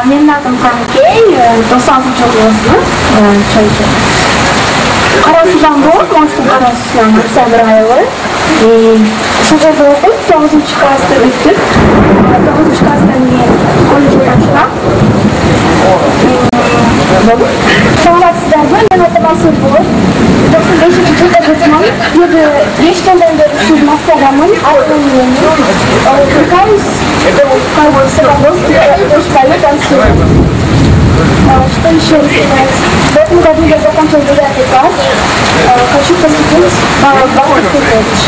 Менин атым Канкей, 96-жылы чайчы. Карасудан болып, Моштың Карасудан Октябрь айылы. Ошол жерде окуп, 9-класста бүттүм. 9-класстан кийин колледжге баштап. Саламатсыздарбы, мен атым Асылбол. 95-жылда өтөмөн. 5 жылдан бери ушу Москвадамын. Атым Кыркайс, что еще рассказать? В этом году я закончила 9 класс. Хочу поступить в Балтийский колледж.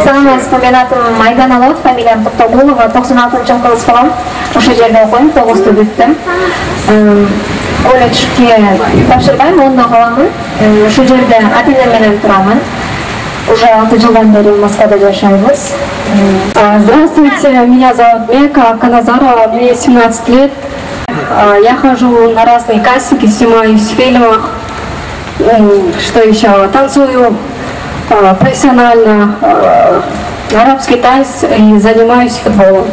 Самый вспоминатым Майдан Алот, фамилиям Токтогулова, 96-жылы кылыс балам. Ошо жерде окуйм, 9-ту бүттүм. Колледжге тапшырбайм, ондо каламын. Ошо жерде ата-энем менен турамын. Уже 6 жылдан бери в Москве жашайбыз. Здравствуйте, меня зовут Мека Каназарова, мне 17 лет. Я хожу на разные кастинги, снимаюсь в фильмах. Что еще? Танцую профессионально арабский танец и занимаюсь футболом.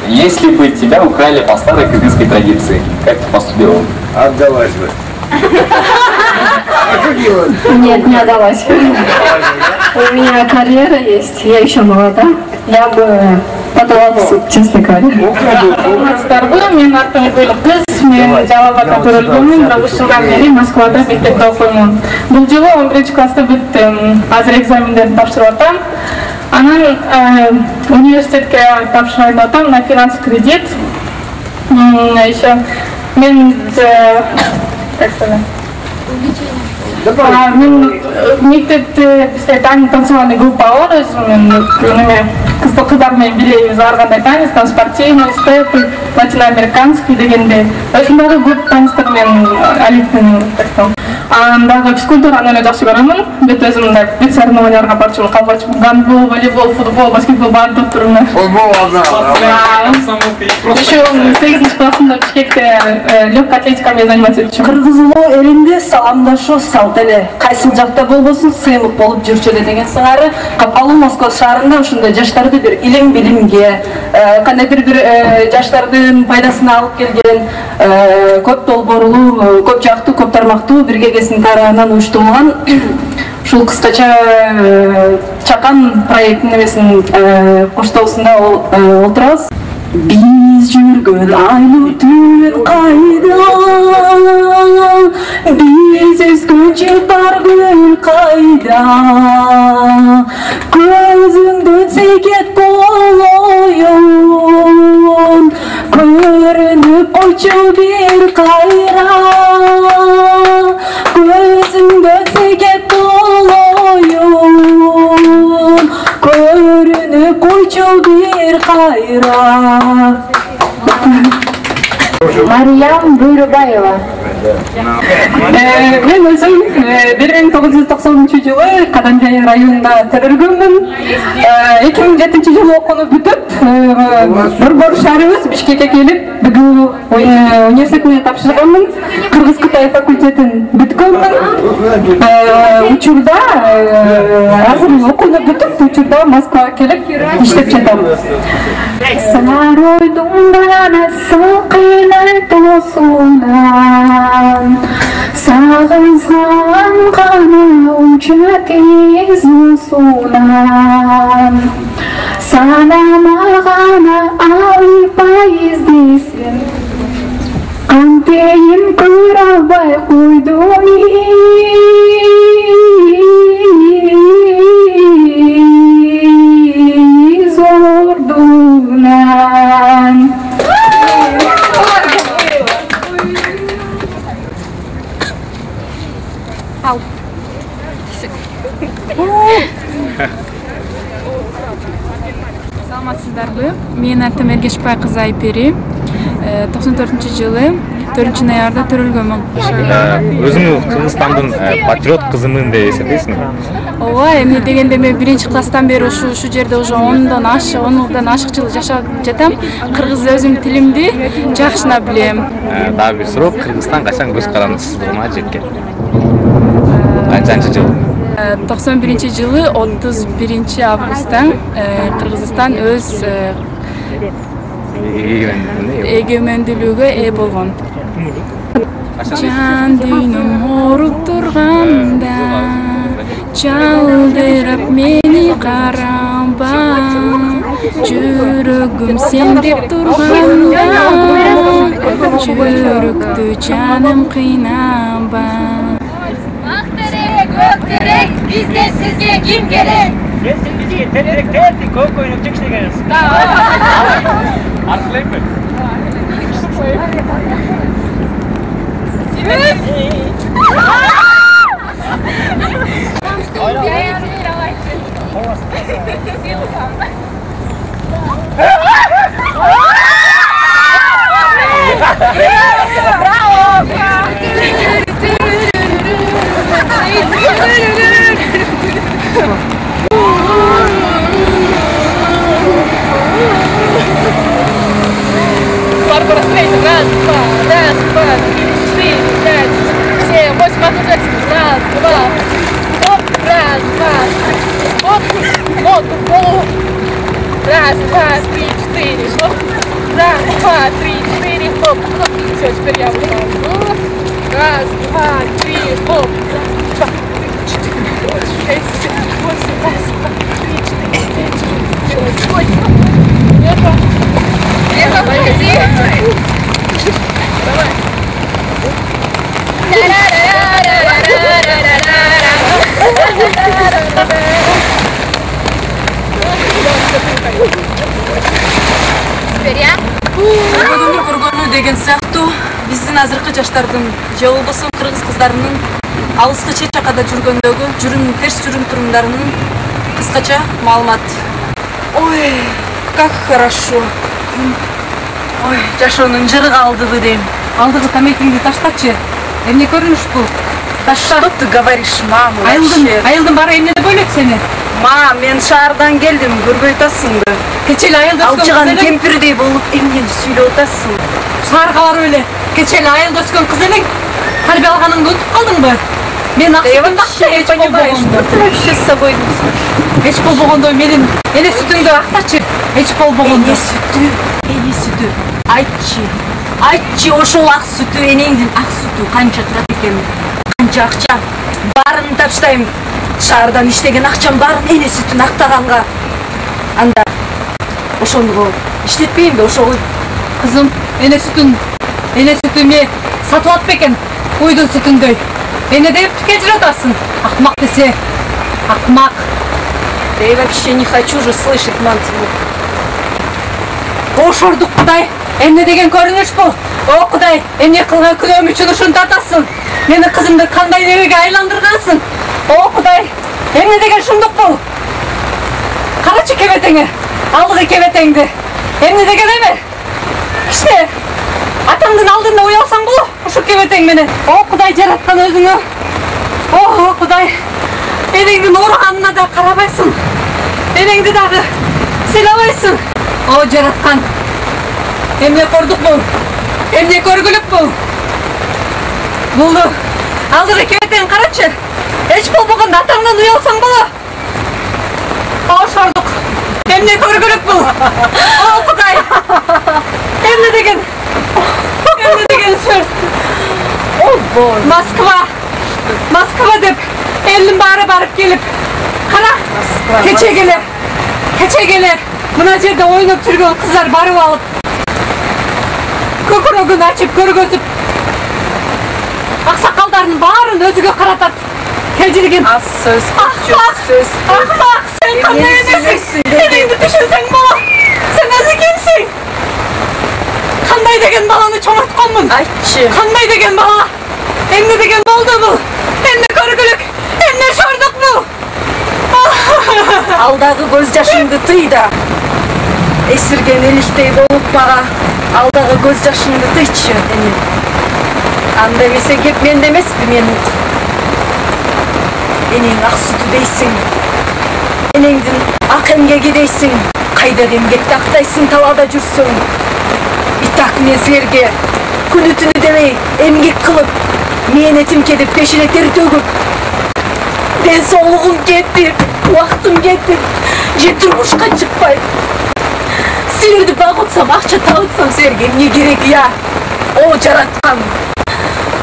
Если бы тебя украли по старой кыргызской традиции, как ты поступила? Отдалась бы. Нет, не отдалась. У меня карьера есть, я еще молода. Я бы подала в суд, честно говоря. Мен атым Гүлкыз, мен Жалалбатта төрөлгөнмүн, 9 жылдан бери Москвада мектепте окуймун. Бул жылы 11 класста бүттүм. Азыр экзамендерди тапшырып атам. Анан университетке тапшырып атам на финанс кредит. Еще мен как сказать? Мен мектепте танцевальный группа бар, кыздар менен билебиз ар кандай танец, там спортивный, степ, латиноамериканский дегенде. Ошондой көп танцтар мен алифтин тактам. Андагы физкультураны эле жакшы көрөмүн. Бүт өзүм мындай бүт соревнованияларга барчумун, калбачумун. Гандбол, волейбол, футбол, баскетбол баарын топтурумун. Футбол одна. Еще 8 классында Бишкекте легкая атлетикамен заниматься этчүмүн. Кыргызылоо элинде саламдашуу салт эле. Кайсыл жакта болбосун сыймык болуп жүрчү эле деген сыңары. Капалуу Москва шаарында ушундай жаштарды бир илим билимге, кандайдыр бир жаштардын пайдасына алып келген көп долбоорлуу, көп жактуу, көп тармактуу биргегесинин тарабынан уюштурулган ушул кыскача чакан проекттин эмесин коштоосунда отурабыз. Биз жүргөн айлуу түн кайда, биз өскөн жылдар гүл кайда, көзүңдөн сейкет болоюн, көрүнүп койчу бир кайра, көзүңдөн сейкет болоюн, көрүнүп койчу бир кайра. Мариям Бүйрөбаева. Мен өзүм 1990 жылы Каданжай районунда төрөлгөнмүн. 2007 жылы окууну бүтүп, борбор шаарыбыз Бишкекке келип, БГУ университетине тапшырганмын. Кыргыз-Кытай факультетин бүткөнмүн. Учурда азыр окууну бүтүп, учурда Москвага келип иштеп жатам. Саройдун барасы кыйнай тосунан, сагынсам гана унча тез мусунан, санамагана албай издесем, кантейин көрө албай койдум зордунан. Саламатсыздарбы? Менин атым Эргешбай кызы Айпери. 94-жылы 4-ноябрда төрөлгөнмүн. Өзүңүз Кыргызстандын патриот кызымын деп эсептейсиңби? Ооба, эмне дегенде мен 1-класстан бери ушу жерде уже 10 ашык жыл жашап жатам. Кыргыз өзүм тилимди жакшына билем. Дагы бир суроо, Кыргызстан качан көз карандысыздыгына жеткен? Канчанчы жыл? 91-жылы 31-августтан Кыргызстан өз эгемендүүлүгүгө ээ болгон. Жан дүйнөм ооруп турганда, чалдырып мени караба, жүрөгүм сен деп турганда, жүрөктү жаным кыйнаба. Ак терек, көк терек, бизден сизге ким керек? Мен сен бизге терек терди, көк ойнап чыгыш дегенсиз. Аркылайбы? Барбара Стрейзен, раз, два, 3, 4, 5, 7, 8, Майкл Джексон, раз, два, оп, раз, два, оп, ноту, пол, раз, два, 3, 4, оп, раз, два, 3, 4, оп, все, теперь я выполню, раз, два, 3, оп, раз, два, 3, 4, 5, 6, 7, 8, раз, два, 3, 4, 5, 6, 7, 8, давай. Теперь я. Бүгүнкү көргөнү деген сыяктуу биздин азыркы жаштардын же болбосо кыргыз кыздарынын алыскы чет жакада жүргөндөгү терс жүрүм турумдарынын кыскача маалымат. Ой, как хорошо. Ой, жашоонун жыры калдыбы дейм. Алдыгы тамекиңди таштачы. Эмне көрүнүш бул? Ташта. Что ты говоришь, мама? Айылдын баары эмне деп ойлойт сени? Ма, мен шаардан келдим, көрбөй атасыңды. Кечели айылда өскөн алчыган кемпирдей болуп эмнени сүйлөп атасың? Шаарга барып эле кечели айылда өскөн кыз элең. Калби алганыңды унутуп калдыңбы? Мен аксытымда эч болбогондой. Что ты вообще с собой несешь? Эч болбогондой менин эне сүтүңдү актачы. Эч болбогондой. Эне сүтү. Айтчы, ошол ак сүтү, энеңдин ак сүтү канча турат экен? Канча акча? Баарын таптайм. Шаардан иштеген акчам баарын эне сүтүн актаганга. Анда ошону иштетпейинби ошол? Кызым, эне сүтүн эмне сатып алып бекен? Уйдун сүтүндөй. Эне деп кетип атасың. Акмак десе. Акмак. Да я вообще не хочу же слышать мантию. О, шордук Кудай, эмне деген көрүнүш бул? О, Кудай, эмне кылган күнөөм үчүн ушунтип атасың? Мени кызымды кандай небеге айландыргансың? О, Кудай, эмне деген шундук бул? Карачы кебетеңе, алдыгы кебетеңди. Эмне деген эме? Иште, атаңдын алдында уялсаң боло, ушу кебетең менен. О, Кудай жараткан өзүңө. О, Кудай, энеңдин ооруганына да карабайсың. Энеңди дагы сыйлабайсың. О, жараткан. Эмне көрдүк бул? Эмне көргүлүк бул? Булду. Алдыгы кебетең карачы. Эч болбогондо атаңдан уялсаң боло. О, шордук. Эмне көргүлүк бул? О, Кудай. Эмне деген сөз? О, бой. Москва деп элдин баары барып келип. Кара. Кече келе. Мына жерде ойноп жүргөн кыздар барып алып. Көкөрөгүн ачып көргөзүп. Аксакалдардын баарын өзүгө каратат. Келжирген. Аз сөз, көп сөз. Акмак, сен кандай эмесиң? Элиңди түшүнсөң боло. Сен өзү кимсиң? Кандай деген баланы чоңортконмун? Айтчы. Кандай деген бала? Эмне деген болду бул? Эмне көргүлүк? Эмне шордук бул? Алдагы көз жашыңды тый да. Эсирген эликтей болуп мага алдагы көз жашыңды тыйчы эне. Анда эмесе кеп менде эмеспи менин. Энең ак сүтү дейсиң. Энеңдин ак эмгеги дейсиң. Кайдагы эмгекти актайсың талаада жүрсөң. Итак мезгерге күнү түнү демей эмгек кылып, мээнетим кедип пешине тер төгүп, Ден соолугум кетип, убактым кетип, же турмушка чыкпай. Силерди багытсам, акча табытсам силерге эмне керек я? О жараткан.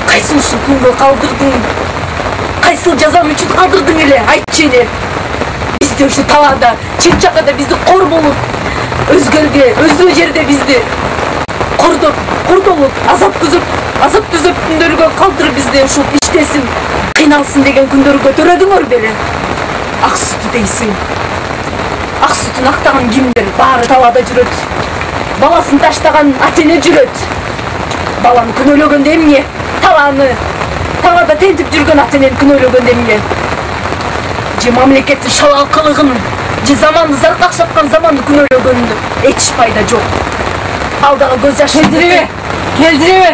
Кайсыл ушул күнгө калдырдың? Кайсыл жазам үчүн калдырдың эле? Айтчы эле. Бизде ушу талаада, чет жакада бизди кор болуп, өзгө жерде бизди кордолуп, азап түзөп күндөргө калтырып бизди ушул иштесин, кыйналсын деген күндөргө төрөдүңөр беле. Ак сүтү дейсиң. Ак сүтүн актаган кимдир? Баары талаада жүрөт. Баласын таштаган ата-эне жүрөт. Баланы күнөөлөгөндө эмне? Талаада тентип жүргөн ата-энени күнөөлөгөндө эмне? Же мамлекеттин шалалкылыгын, же заманды заркакшаткан заманды күнөөлөгөндө эч пайда жок. Алдага көз жаш келдиреме.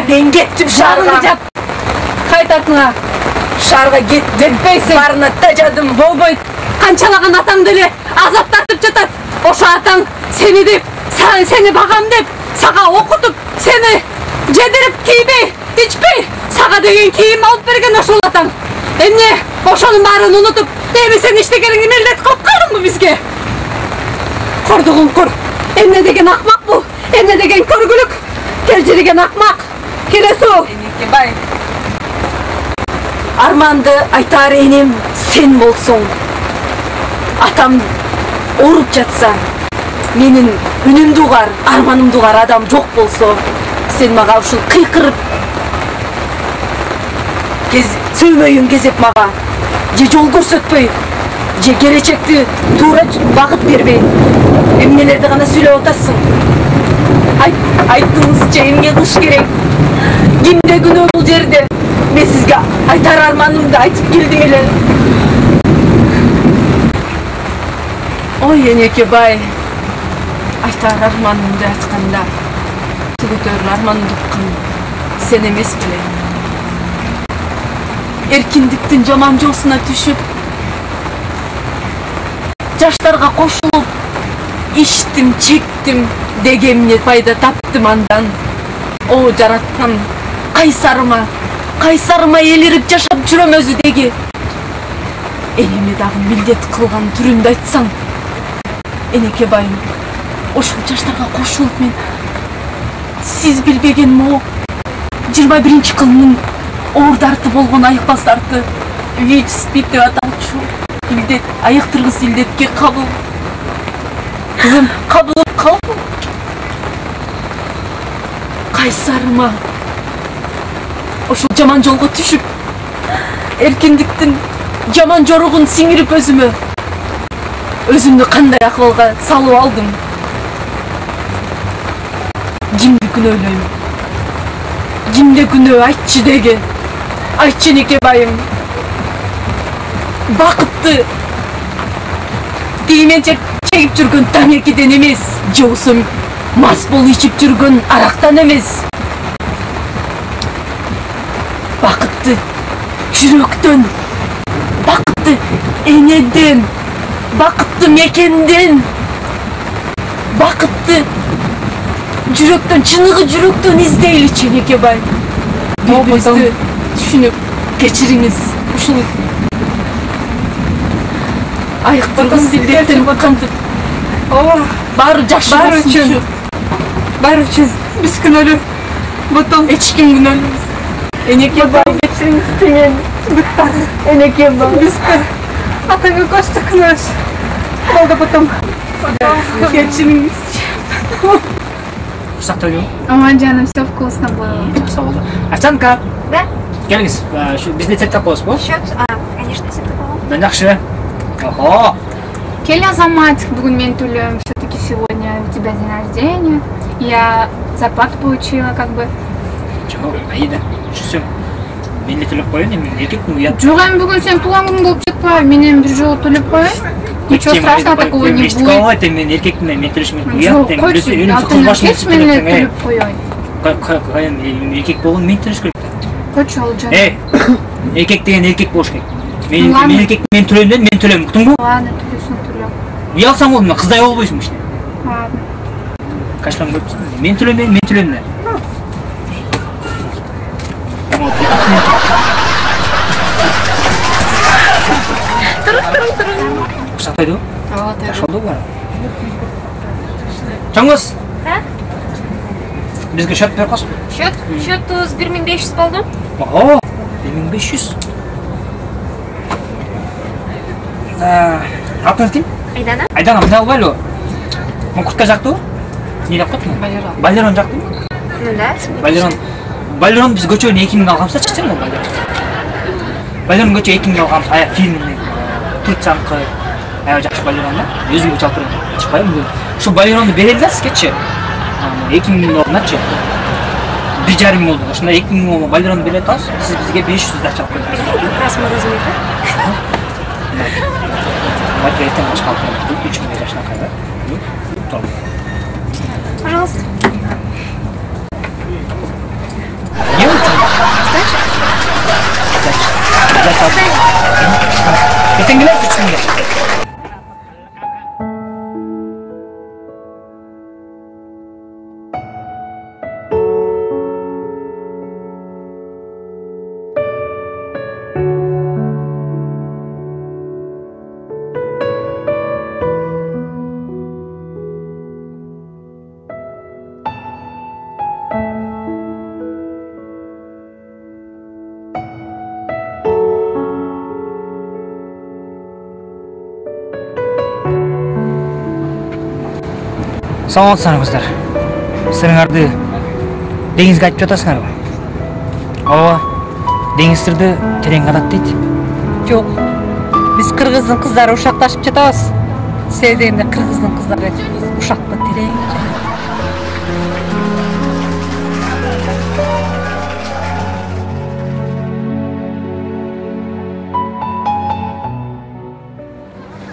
Мен кеттим шаарга. Кайтатыңа. Шаарга кетпейсиң. Барына тажадым. Болбойт. Канчалаган атаң деле азаптатып жатат. Ошо атаң сени деп, сени багам деп, сага окутуп, сени жедирип кийбей, ичпей, сага деген кийим алып берген ошол атаң. Эмне ошонун баарын унутуп, эми сен иштегениңди милдет кылып калдыңбы бизге? Кордугун кор. Эмне деген акмак бу? Эмне деген көргүлүк? Келжирген акмак. Келесу. Энекебай. Арманды айтар энем сен болсоң. Атам ооруп жатса, менин үнүмдү угар, арманымды угар адам жок болсо, сен мага ушул кыйкырып сөймөйүң кезеп мага, же жол көрсөтпөй, же келечекти туура багыт бербей, эмнелерди гана сүйлөп атасың. Айттыңызчы, эмне кылыш керек? Кимде күнөө бул жерде? Мен сизге айтар арманымды айтып келдим эле. Ой, Энекебай, айтар арманымды айтканда, түгүтөр арманымды уккан сен эмес беле? Эркиндиктин жаман жолсуна түшүп, жаштарга кошулуп, иштим, чектим, дегемне пайда таптым андан. О, жараткан, кайсарыма элирип жашап жүрөм өзү деги. Энеме дагы милдет кылган түрүндү айтсаң, Энекебайым, ошол жаштарга кошулуп мен, сиз билбеген могу 21-кылымдын оордарты болгон айыкпастарды ВИЧ-СПИД деп аталчу илдет, айыктыргыс илдетке кабыл. Кызым, кабыл. Кайсарыма ошол жаман жолго түшүп, эркиндиктин жаман жоругун сиңирип өзүмдү кандай акыбалга салып алдым. Кимди күнөөлөйм? Кимде күнөө? Айтчы деги. Айтчы, Энекебайым. Бакытты тиймен чегип жүргөн тамекиден эмес, же болсо мас болуп ичип жүргөн арактан эмес. Бакытты жүрөктөн, бакытты энеден, бакытты мекенден, бакытты жүрөктөн, чыныгы жүрөктөн издейличи, Энекебай. Бирибизди түшүнүп кечириңиз. Ушул айыктыргыс илдеттен кантип баары жакшы болсун. Баары үчүн биз күнөөлүү. Потом эч ким күнөөлүү. Энекебай, кечириңиз деген бүттар. Энекебай, биз атаңа көстү күнөөбүз. Болду потом. Кечириңиз. Сактайлуу. Аман жаным, все вкусно было. Жақсы болды. Овчанка. Да? Келіңіз, бізде рецепт қоясыз ба? Счет? Конечно, рецепт қоямын. Да, жақсы. Охо. Келя Азамат, бүгін мен төлем, все-таки сегодня у тебя день рождения. Я зарплату получила, как бы. Чего? Аида, жүрсем. Мен де төлеп қояйын, мен еркекпін, ұят. Жоқ, бүгін сен туған күн болып жатпа, менен бір жолы төлеп қояйын. Ничего страшного такого не будет. Мен еркекпін, мен төлешімін, ұят. Жоқ, қойшы, алтына кеш менен төлеп қояйын. Қайын, еркек болған мен төлеш керек. Қойшы ол жаным. Еркек деген еркек болуш керек. Мен еркек, мен төлемден, мен төлем, күтің бұл? Ладно, төлесін төлем. Ұялсам болды, мен қыздай болбойсың ішіне. Ладно. Кашлам көпсің, мен төлемден. Тойду? Ооба, тойду. Жашолду бар. Жаңгыз. Бизге счет берип коесузбу? Счетубуз 1500 болду. О, 1500. Атыңыз ким? Айдана. Айдана, мындай албайлы. Мен куртка жактыбы? Не деп коет? Балерон. Балерон жактыбы? Да. Балерон биз көчөгөн 2000 алганбыз, чыксаң ол балерон. Балерон көчө 2000 алганбыз, аяк кийиминен. Турчанкы. Аяк жакшы балерон да. Өзүм чалып турам. Чыкпайбы? Шу балеронду берели да сизгечи. 2000 ордуначы. 1,5 болду. Ошондой 2000 балеронду бере атабыз. Сиз бизге 500 да чалып коюңуз. Раз мы разумеем. Матриеттен башка алып келдик. 3000 жашына кайда. Пожалуйста. Не учим? Ертең келесіз үшінге? Саламатсыздар кыздар. Силерңерди деңизге айтып жатасыңарбы? Ооба. Деңиздерди терең катат дейт. Жок. Биз кыргыздын кыздары ушакташып жатабыз. Себеби дегенде кыргыздын кыздары ушакта терең.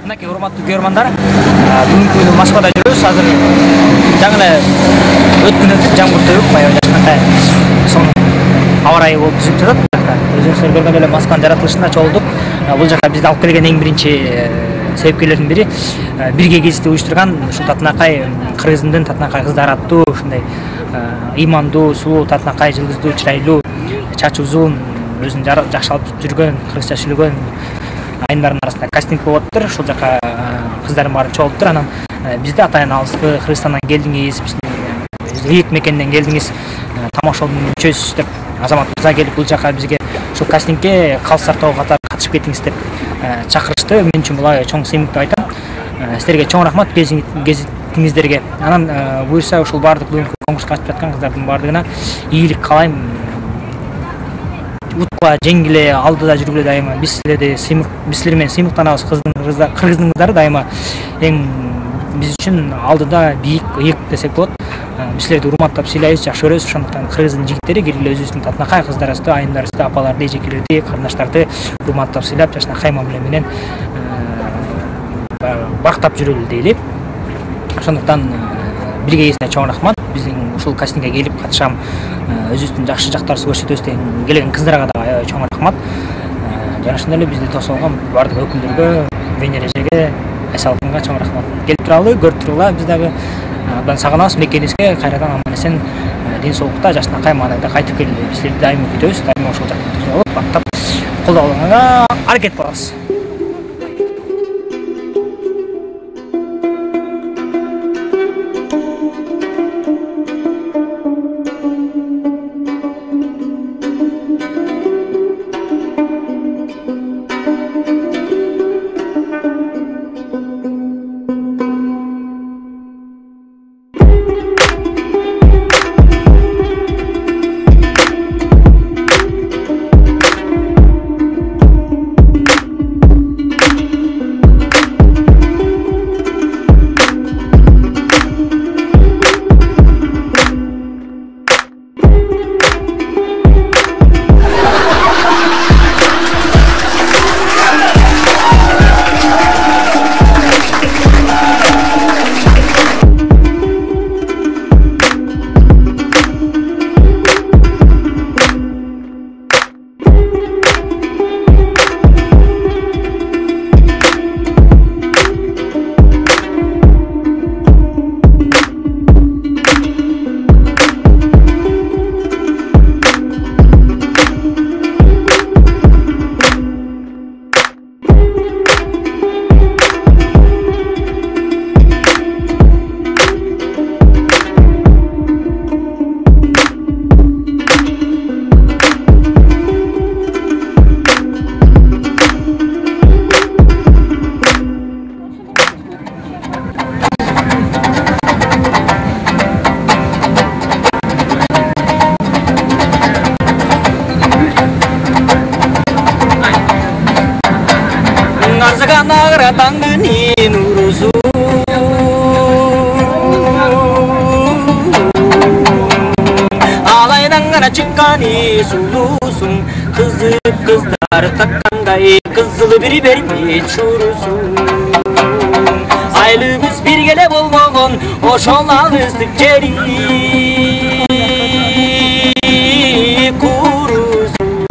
Мынакей урматтуу көрөрмандар, бүгүнкү күнү Москвада жүрөбүз. Азыр жаңы эле өткөн жамгыр төбүп, баягы жакшынакай сонун аба ырайы болуп түзүп жатат. Өзүңүздөр көргөн эле Москванын жаратылышына чогулдук. Бул жака бизди алып келген эң биринчи себепкерлердин бири бирге кезди уюштурган ушул Татынакай кыргыздын Татынакай кыздары аттуу ушундай ыймандуу, сулуу, Татынакай жылдыздуу, чырайлуу, чачы узун, өзүн жакшы алып жүргөн, кыргызча сүйлөгөн айымдардын арасында кастинг болуп атыптыр. Ушул жака кыздардын баары чогулуптур. Анан бизди атайын алыспы, Кыргызстандан келдиңиз, биздин ыйык мекенден келдиңиз, тамашалоодун мүчөсүз деп Азамат мырза келип бул жака бизге ушул кастингге калыстар тобу катары катышып кетиңиз деп чакырышты. Мен үчүн бул чоң сыймык деп айтам. Силерге чоң рахмат кезиңиздерге. Анан буюрса ушул баардык бүгүнкү конкурска катышып жаткан кыздардын баардыгына ийгилик каалайм. Утка жеңгиле, алдыда жүргүлө дайыма. Биз силер менен сыймыктанабыз. Кыргыздын кыздары дайыма эң биз үчүн алдыда бийик, ыйык десек болот. Биз силерди урматтап сыйлайбыз, жакшы көрөбүз. Ошондуктан кыргыздын жигиттери киргиле өзүбүздүн Татынакай кыздарыбызды, айымдарыбызды, апаларды, эжекелерди, карындаштарды урматтап сыйлап, жакшынакай мамиле менен бактап жүрөлү дейли. Ошондуктан бирге кезине чоң рахмат. Биздин ушул кастингге келип катышам, өзүбүздүн жакшы жактарыбызды көрсөтөбүз деген келген кыздарга да аябай чоң рахмат. Жана ошондой эле бизди тосуп алган бардык өкүлдөргө, Венер эжеге, Айсалкынга чоң рахмат. Келип туралы, көрүп тургула, биз дагы абдан сагынабыз мекенибизге, кайрадан аман эсен ден соолукта жакшынакай маанайда кайтып келели. Биз силерди дайыма күтөбүз, дайыма ошол жакта тосуп алып, бактап колдоп алганга аракет кылабыз. Arzagan agara tangni nurusu Alaydan çıkkani sulusun Kızıp kızlar takkanday Kızılı biri berbi çurusun Aylımız bir gele bolmoğun Oşol ağızdık jeri kurusun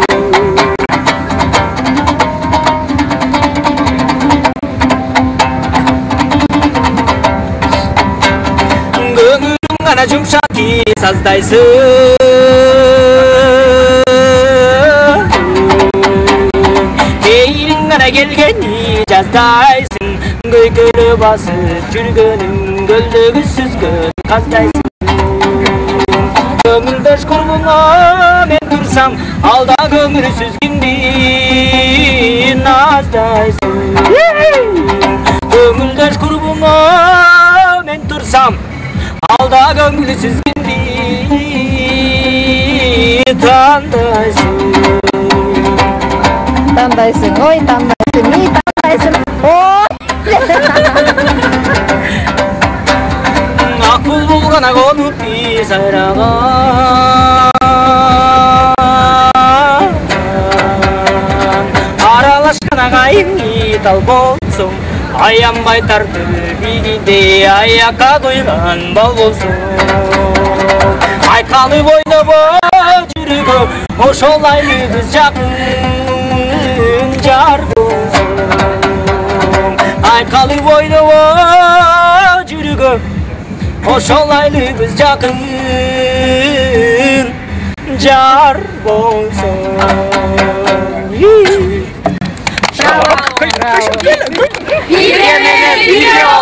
Gönülüm gana jumşaki sazdaysın Eğrin gana gelgeni jazdaysın Göykölü basıp жүргөнүң Гөлдөгү сүзгөн каздайсың Көңүлдөш курбуңа мен турсам Алда көңүл сүзгүңдү наздайсың Көңүлдөш курбуңа мен турсам Алда көңүл сүзгүңдү тандайсың Тандайсың, ой, тандайсың, ми тандайсың, ой! Ак булбулган конуп сайраган Аралашкан агайың тал болсоң Аянбай тартып бигиде аякка койган бал болсоң Айкалып ойнобо жүрөгөм ошол айлыбыз жакын жар болсоң Айкалып ойнобо жүрөгөm ошол айлыбыз жакын жар болсоң Видео!